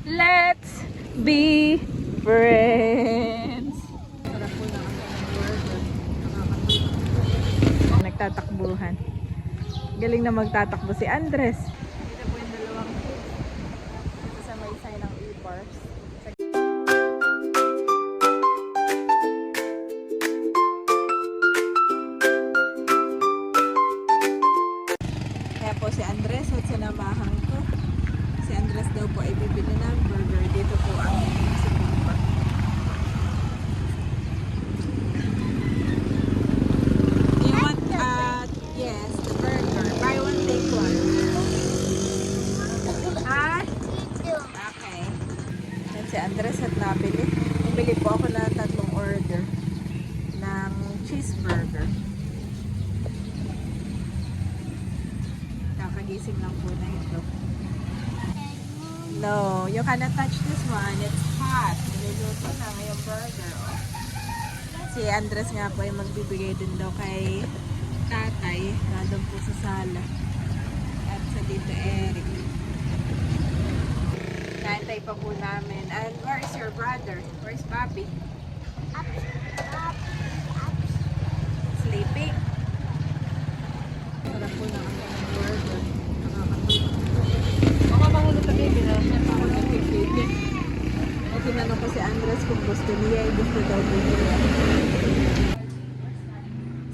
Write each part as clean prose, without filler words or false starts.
Let's be friends. Sarap po na ang burger. Nagtatakbuhan. Galing na magtatakbo si Andres. Dito po yung dalawang kids. Dito sa may sign ng e-bars. Kaya po si Andres at sinamahan ko. Si Andres daw po ay bibili ng burger. Dito po ang Sipimba. Do you want, yes, the burger. Buy one, take one. Ah? Okay. Yan si Andres at nabili. Bumili po ako ng 3 order ng cheeseburger. Kakagising lang po na ito. No, you cannot touch this one. It's hot. Niluluto na ngayong burger. Oh. Si Andres nga po ay magbibigay din daw kay tatay. Nandun po sa sala. At sa Tito Eric. Naantay pa po namin. And where is your brother? Where is Papi? Sleeping. Sarap po na ang burger. Baka mahulog na baby na. Ako nag-baby. At tinanong ko si Andres kung gusto niya. Gusto daw po niya.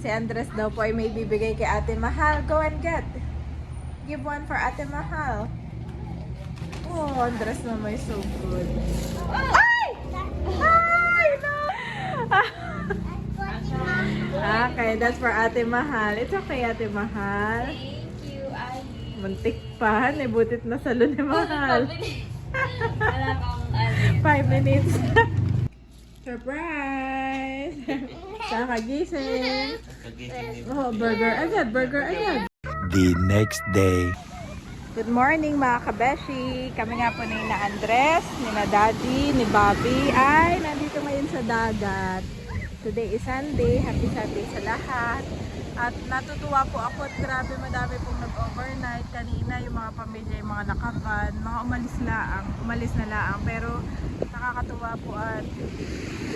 Si Andres daw po ay may bibigay kay Ate Mahal. Go and get. Give one for Ate Mahal. Oh, Andres naman so good. Ay! Ay! No! Okay, that's for Ate Mahal. It's okay, Ate Mahal. Thank you, Ay. Muntik pa. Nabutit na salon ni Mahal. Wala kang 5 minutes. Surprise! Kakagising. Oh, burger agad. Burger agad. The next day. Good morning mga kabeshi. Kami nga po ni na Andres, ni na Daddy, ni Bobby ay nandito ngayon sa dagat. Today is Sunday. Happy Sunday sa lahat. At natutuwa po ako at grabe madami pong nag-overnight. Kanina yung mga pamilya, yung mga nakaban, mga umalis na laang. Pero nakakatuwa po at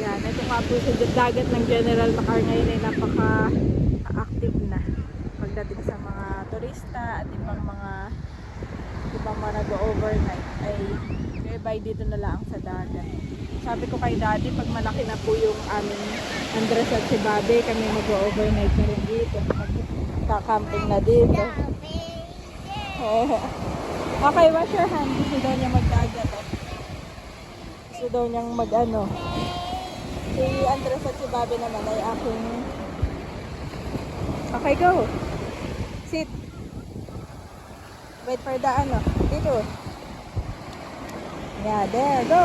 yan, ito nga po sa dagat ng General Macar ngayon ay napaka-active na. Pagdating sa mga turista at ibang mga nag-overnight ay by dito na lang sa dagat. Sabi ko kay Daddy, pag malaki na po yung aming Andres at si Bobby, kami mag-overnight na rin dito. Kakamping na dito. Okay, wash your hand. Gusto daw niya magdagat. Gusto daw niyang mag-ano. Si Andres at si Bobby naman ay aking... Okay, go. Sit. Wait for the ano. Dito. Yeah, there. Go.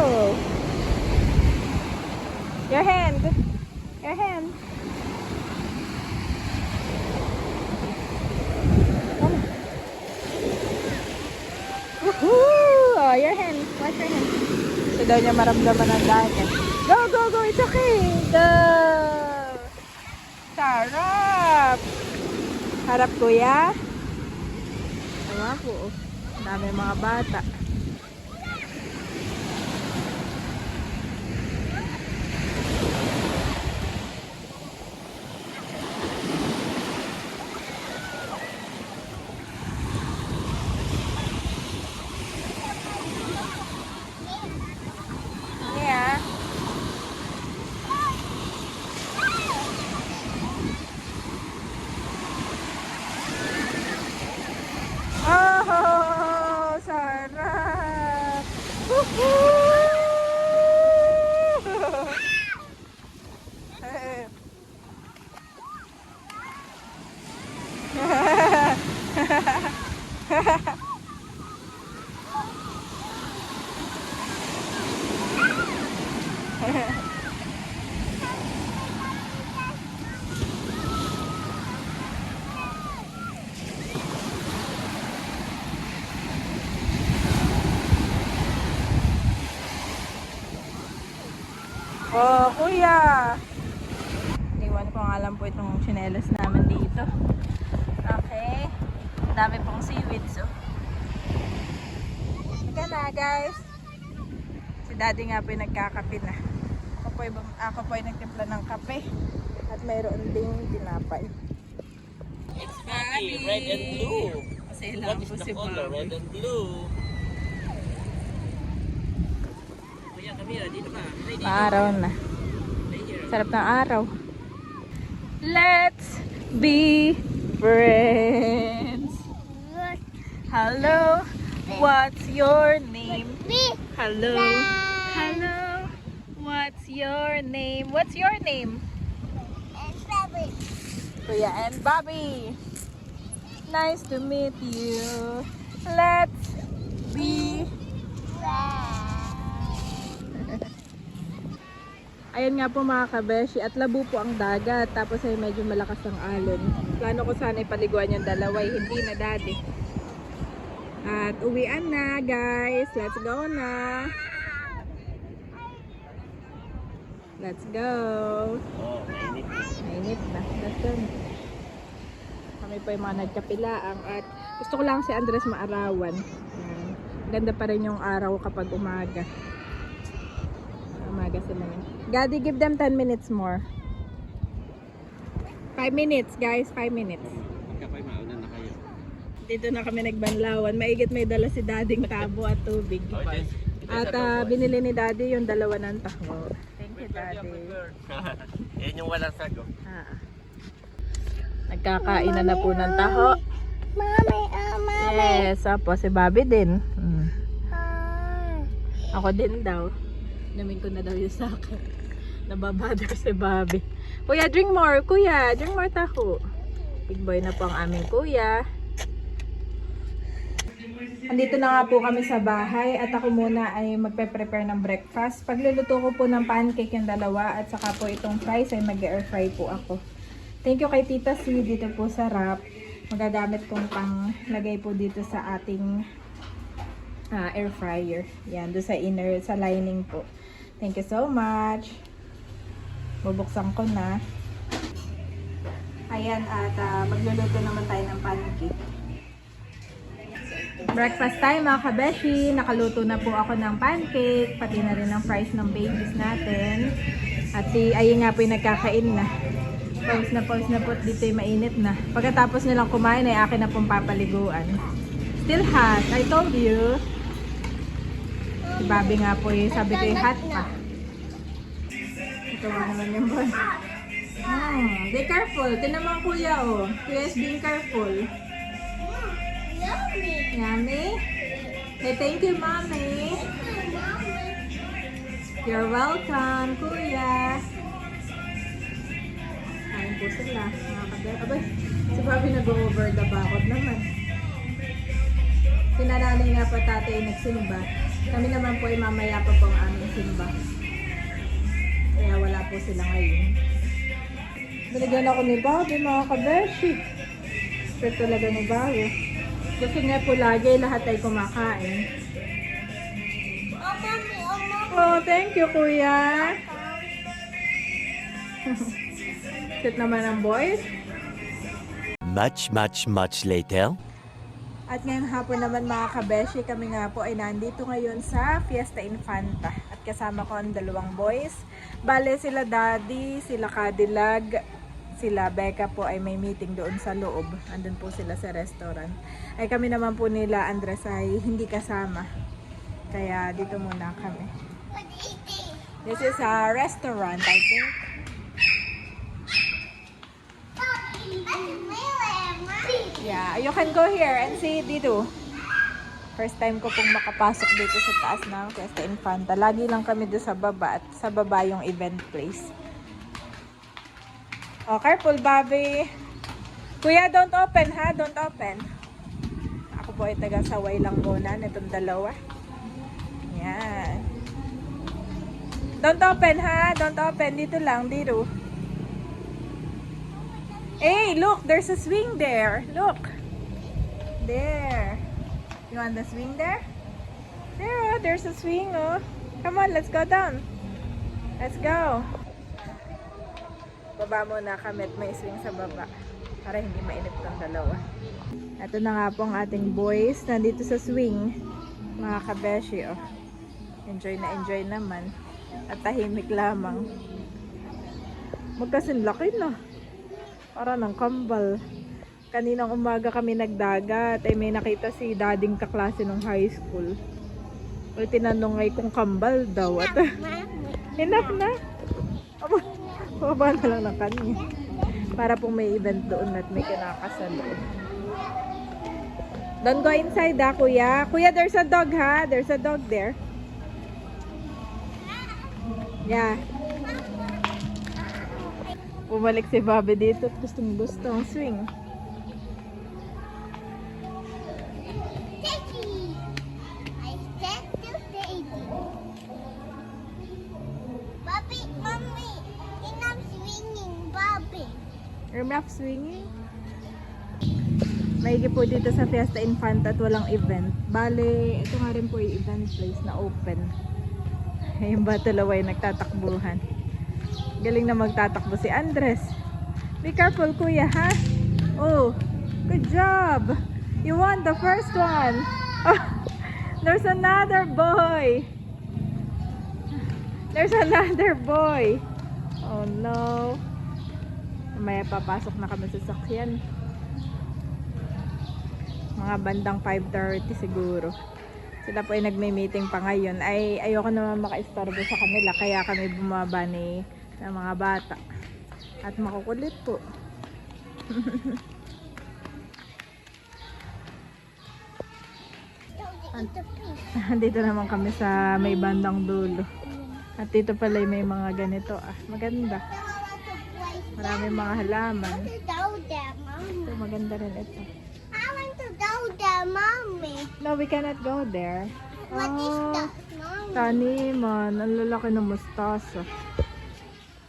Your hand. Your hand. Come. Woohoo! Oh, your hand. Wash your hand. So daw niya maramdaman ang dagat. Go, go, go. It's okay. Go. Sarap. Harap kuya. Tama po. Ang dami mga bata. Oh, sarap! Oh, kuya! Iwan ko nga lang po itong tsinelas namin dito. Okay. Dami pong seaweeds, oh. Ika na, guys. Daddy nga po yung nagkakape na. Ako po ay nagtimpla ng kape. At mayroon ding tinapay. It's happy, red and blue. Masaya What lang is po the si color, Bobby. red and blue? Kuya, kami dito ka. Maaraw na. Sarap ng araw. Let's be friends. Hello, what's your name? Hello, hello, what's your name? What's your name? Kuya and Bobby. Nice to meet you. Let's be Ayan nga po mga kabeshi, at labo po ang dagat, tapos ay medyo malakas ang alon. Plano ko sana ipaliguan yung dalaway, hindi na daddy. At uwian na guys, let's go na. Let's go. Oh, mainit. Mainit na, let's go. Kami po yung mga nagkapilaang at gusto ko lang si Andres maarawan. Ayan. Ganda pa rin yung araw kapag umaga. Umaga sila yun. Daddy, give them 10 minutes more. 5 minutes, guys. 5 minutes. Kapay mauna na kayo. Dito na kami nagbanlawan. Maigit may dala si Dading tabo at tubig. At binili ni Daddy yung dalawa ng taho. Thank you, Daddy. Yan yung walang sago. Nagkakainan na po ng taho. Yes, apo si Bobby din. Ako din daw. Namin ko na daw yung saka. Nababother si Bobby. Kuya, drink more. Kuya, drink more taho. Big boy na po ang aming kuya. Andito na nga po kami sa bahay at ako muna ay magpe-prepare ng breakfast. Pagluluto ko po ng pancake yung dalawa at saka po itong fries ay mag-air fry po ako. Thank you kay Tita C dito po sa wrap. Magagamit kong pang lagay po dito sa ating air fryer. Yan, doon sa inner, sa lining po. Thank you so much. Bubuksan ko na. Ayan, at magluluto naman tayo ng pancake. Breakfast time mga kabeshi. Nakaluto na po ako ng pancake, pati na rin ng fries ng babies natin. At si Ayi nga po yung nagkakain na. Pause na po, dito yung mainit na. Pagkatapos nilang kumain ay akin na pong papaliguan. Still hot, I told you. Si Bobby nga po yung sabi ko yung hot pa. Ito nga naman yung boy. Be careful. Tinan mo ang kuya oh. Kuya is being careful. Yummy? Hey, thank you, mommy. You're welcome, kuya. Kain po sila. Mga kabel. Abay, si Bobby nag-over the bakod naman. Si nanay nga pa tatay nagsimba. Kami naman po ay mamaya pa po ang aming simba. Kaya wala po sila ngayon. Binigyan ako ni Bobby, mga kabeshi. Sweet talaga ni Bobby. Gusto niya po lagi lahat ay kumakain. Oh, thank you, kuya. Sweet naman ang boys. Much later. At ngayong hapon naman mga kabeshi, kami nga po ay nandito ngayon sa Fiesta Infanta. At kasama ko ang dalawang boys. Bale sila Daddy, sila Cadillac, sila Becca po ay may meeting doon sa loob. Andun po sila sa restaurant. Ay kami naman po nila Andres ay hindi kasama. Kaya dito muna kami. This is a restaurant, I think. Yeah, you can go here and see dito. First time ko pong makapasok dito sa taas ng Fiesta Infanta. Lagi lang kami doon sa baba at sa baba yung event place. Oh, careful, Bobby. Kuya, don't open ha, don't open. Ako po ay taga-saway lang muna nitong dalawa. Yan. Don't open ha, don't open. Dito lang, dito. Hey, look, there's a swing there. Look. There. You want the swing there? There, oh, there's a swing, oh. Come on, let's go down. Let's go. Baba muna kami at may swing sa baba. Para hindi mainit tong dalawa. Ito na nga po ang ating boys. Nandito sa swing. Mga kabeshi, oh. Enjoy na enjoy naman. At tahimik lamang. Magkasin laki na. Para ng kambal. Kaninang umaga kami nagdagat. Ay may nakita si dading kaklase nung high school. O tinanong ay kung kambal daw. At enough na. Baba na lang ng kanya. Para pong may event doon at may kinakasalo. Don't go inside ha, kuya. Kuya, there's a dog ha. There's a dog there. Yeah. Bumalik si Bobby dito at gustong ang swing. Daddy, I said to Daddy. Bobby, mommy, enough swinging, Bobby. Enough swinging? Maigi po dito sa Fiesta Infanta at walang event. Bale, ito nga rin po yung event place na open. Yung Batulaway nagtatakbuhan. Galing na magtatakbo si Andres. Be careful kuya ha. Oh, good job. You won the first one. Oh, there's another boy. There's another boy. Oh no. Mamaya papasok na kami sa sakyan. Mga bandang 5:30 siguro. Sila po ay nagme-meeting pa ngayon. Ay ayoko naman maka-istorbo sa kanila. Kaya kami bumaba ng mga bata. At makukulit po. Dito naman kami sa may bandang dulo. At dito pala may mga ganito. Maganda. Maraming mga halaman. Ito, maganda rin ito. I want to go there, mommy. No, we cannot go there. What is that, mommy? Taniman. Ang lalaki ng mustasa.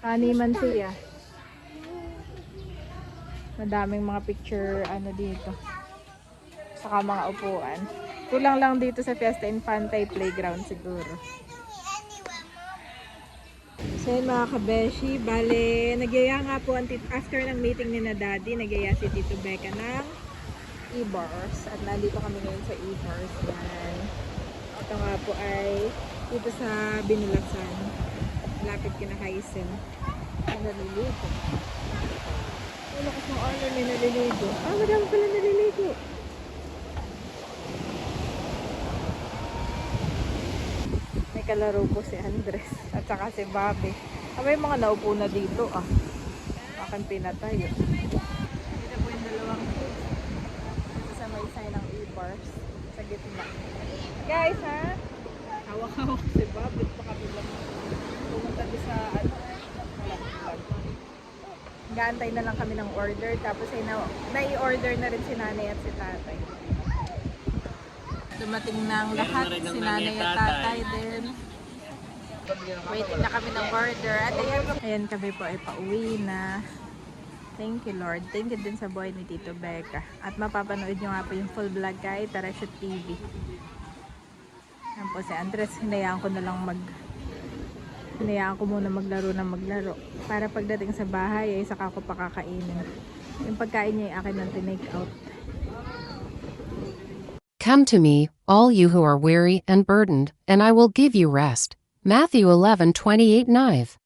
Taniman siya. Madaming mga picture dito. Saka mga upuan. Kulang lang dito sa Fiesta Infante Playground siguro. So yun mga kabeshi, bale, nagyaya nga po after ng meeting ni na Daddy, nagyaya si Tito Becca ng e-bars. At nandito kami ngayon sa e-bars. Yan. Ito nga po ay dito sa Binulasan. Lapit kina Hysen. Naliligo. Wala ko sa honor may naliligo. Madami pala naliligo. May kalaro po si Andres at saka si Bobby. May mga naupo na dito Akan pinatay. Dito po yung dalawang kids. Dito sa may side ng e-bars. Sa gitna. Guys ha? Hawak-hawak si Bobby. Pakabilang pumunta din sa gaantay na lang kami ng order. Tapos ay nai-order na rin si nanay at si tatay. Dumating na ang lahat. Si nanay at tatay din. Waiting na kami ng order. At ayan kami po ay pauwi na. Thank you Lord. Thank you din sa buhay ni Tito Becca. At mapapanood nyo nga po yung full vlog kay Taresha TV. Yan po si Andres. Hinayaan ko muna maglaro. Para pagdating sa bahay ay saka ko pakakainin. Yung pagkain niya ay akin ng tinake out. Come to me, all you who are weary and burdened, and I will give you rest. Matthew 11:28-9.